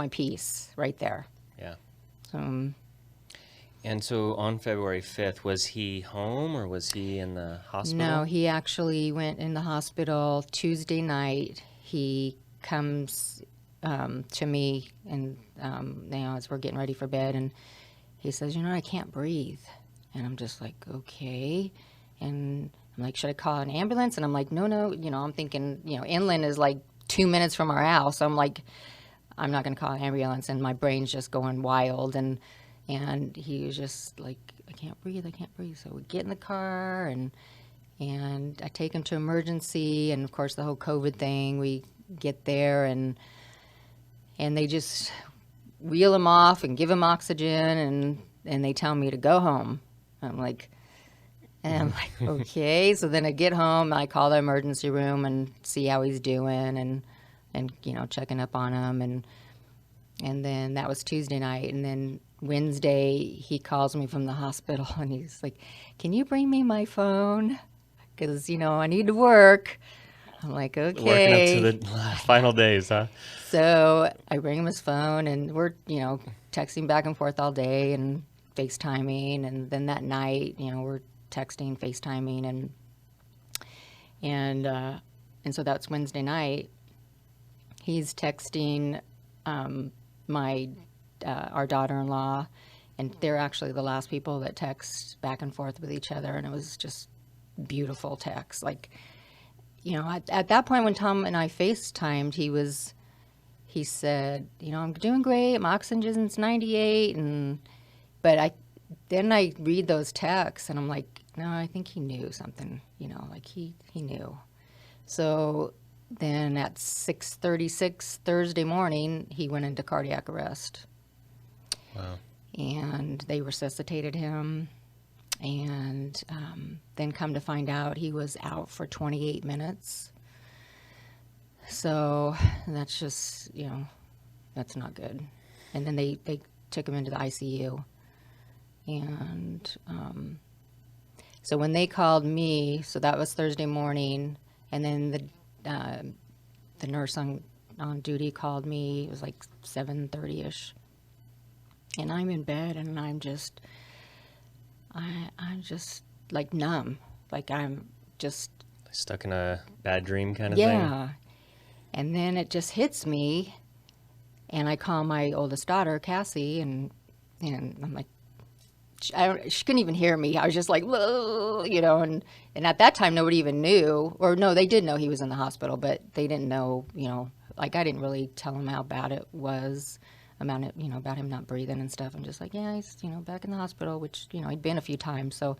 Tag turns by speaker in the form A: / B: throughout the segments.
A: my piece right there.
B: Yeah.
A: So,
B: And so on February 5th, was he home or was he in the hospital?
A: no, he actually went in the hospital Tuesday night. He comes to me, and as we're getting ready for bed, and he says, I can't breathe. And I'm just like, okay. And I'm like, should I call an ambulance? And I'm like, no. I'm thinking, inland is like 2 minutes from our house. So I'm like, I'm not going to call an ambulance. And my brain's just going wild. And he was just like, I can't breathe. So we get in the car, and I take him to emergency. And of course, the whole COVID thing, we get there, and they just wheel him off and give him oxygen, and they tell me to go home. I'm like, okay. So then I get home, and I call the emergency room and see how he's doing, and checking up on him, and then that was Tuesday night, and then Wednesday he calls me from the hospital, and he's like, can you bring me my phone? Because I need to work. I'm like, okay.
B: Working up to the final days, huh?
A: So I bring him his phone, and we're, texting back and forth all day and FaceTiming. And then that night, we're texting, FaceTiming, and so that's Wednesday night. He's texting our daughter-in-law, and they're actually the last people that text back and forth with each other. And it was just beautiful text. Like, at that point when Tom and I FaceTimed, he said, I'm doing great. My oxygen's 98. But I read those texts, and I'm like, no, I think he knew something, like he knew. So then at 6:36 Thursday morning, he went into cardiac arrest.
B: Wow.
A: And they resuscitated him. And then come to find out, he was out for 28 minutes. So that's just, that's not good. And then they took him into the ICU. And so when they called me, so that was Thursday morning, and then the nurse on duty called me. It was like 7:30ish. And I'm in bed, and I'm just like numb. Like I'm just
B: stuck in a bad dream kind of thing.
A: Yeah. And then it just hits me, and I call my oldest daughter, Cassie, and I'm like, she couldn't even hear me. I was just like, whoa, and at that time nobody even knew, or no, they did know he was in the hospital, but they didn't know, like I didn't really tell them how bad it was. About him not breathing and stuff. I'm just like, yeah, he's, back in the hospital, which, he'd been a few times. So,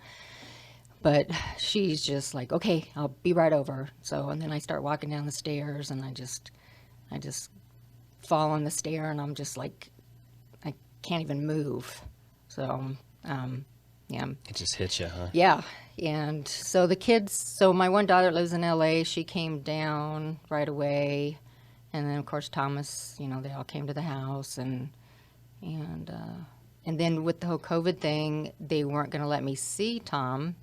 A: but she's just like, okay, I'll be right over. So, and then I start walking down the stairs, and I just fall on the stair, and I'm just like, I can't even move. So, yeah.
B: It just hits you, huh?
A: Yeah. And so so my one daughter lives in LA. She came down right away. And then, of course, Thomas, they all came to the house, and then with the whole COVID thing, they weren't going to let me see Tom.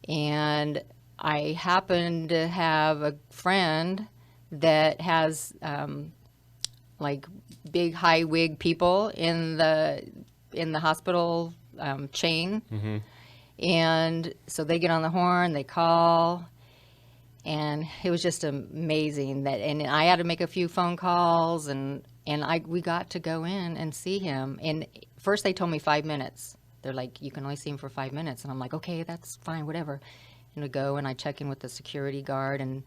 A: And I happened to have a friend that has like big high wig people in the hospital chain, and so they get on the horn, they call. And it was just amazing and I had to make a few phone calls, and we got to go in and see him. And first they told me 5 minutes. They're like, you can only see him for 5 minutes. And I'm like, okay, that's fine, whatever. And I go and I check in with the security guard, and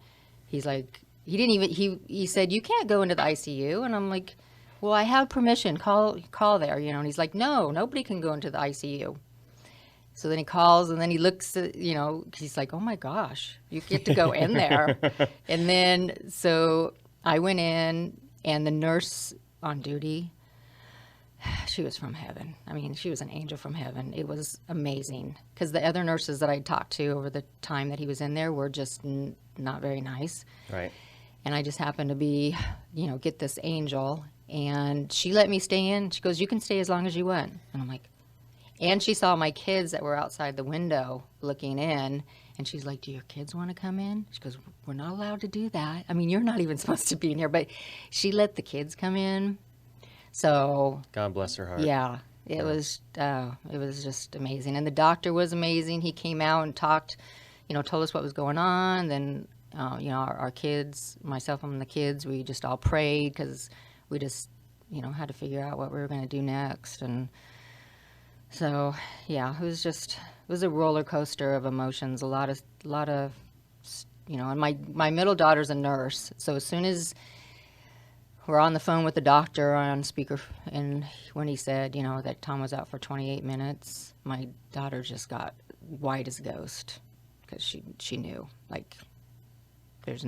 A: he's like, he said, you can't go into the ICU. And I'm like, well, I have permission, call there, and he's like, no, nobody can go into the ICU. So then he calls, and then he looks at, he's like, oh my gosh, you get to go in there. And then, so I went in, and the nurse on duty, she was from heaven. I mean, she was an angel from heaven. It was amazing. Because the other nurses that I talked to over the time that he was in there were just not very nice.
B: Right.
A: And I just happened to be, get this angel. And she let me stay in. She goes, you can stay as long as you want. And I'm like, and she saw my kids that were outside the window looking in, And she's like, do your kids want to come in? She goes, we're not allowed to do that. I mean, you're not even supposed to be in here, but she let the kids come in. So
B: God bless her heart.
A: yeah, it was just amazing. And the doctor was amazing. He came out and talked, told us what was going on. Then, our kids, myself and the kids, we just all prayed because we just, had to figure out what we were going to do next. And so, yeah, it was a roller coaster of emotions. A lot of, and my middle daughter's a nurse. So as soon as we're on the phone with the doctor on speaker, and when he said, that Tom was out for 28 minutes, my daughter just got white as a ghost because she knew, like, there's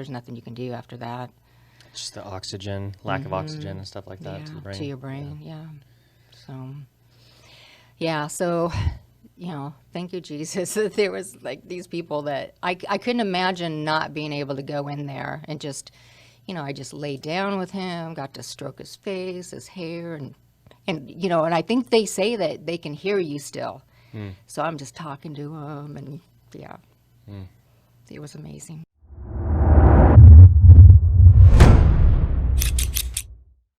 A: nothing you can do after that.
B: Just the oxygen, lack of oxygen and stuff like that to the brain.
A: To your brain, yeah. So, yeah, so, thank you, Jesus, that there was, like, these people that I couldn't imagine not being able to go in there and just, I just laid down with him, got to stroke his face, his hair, and I think they say that they can hear you still. So I'm just talking to him, and, yeah, it was amazing.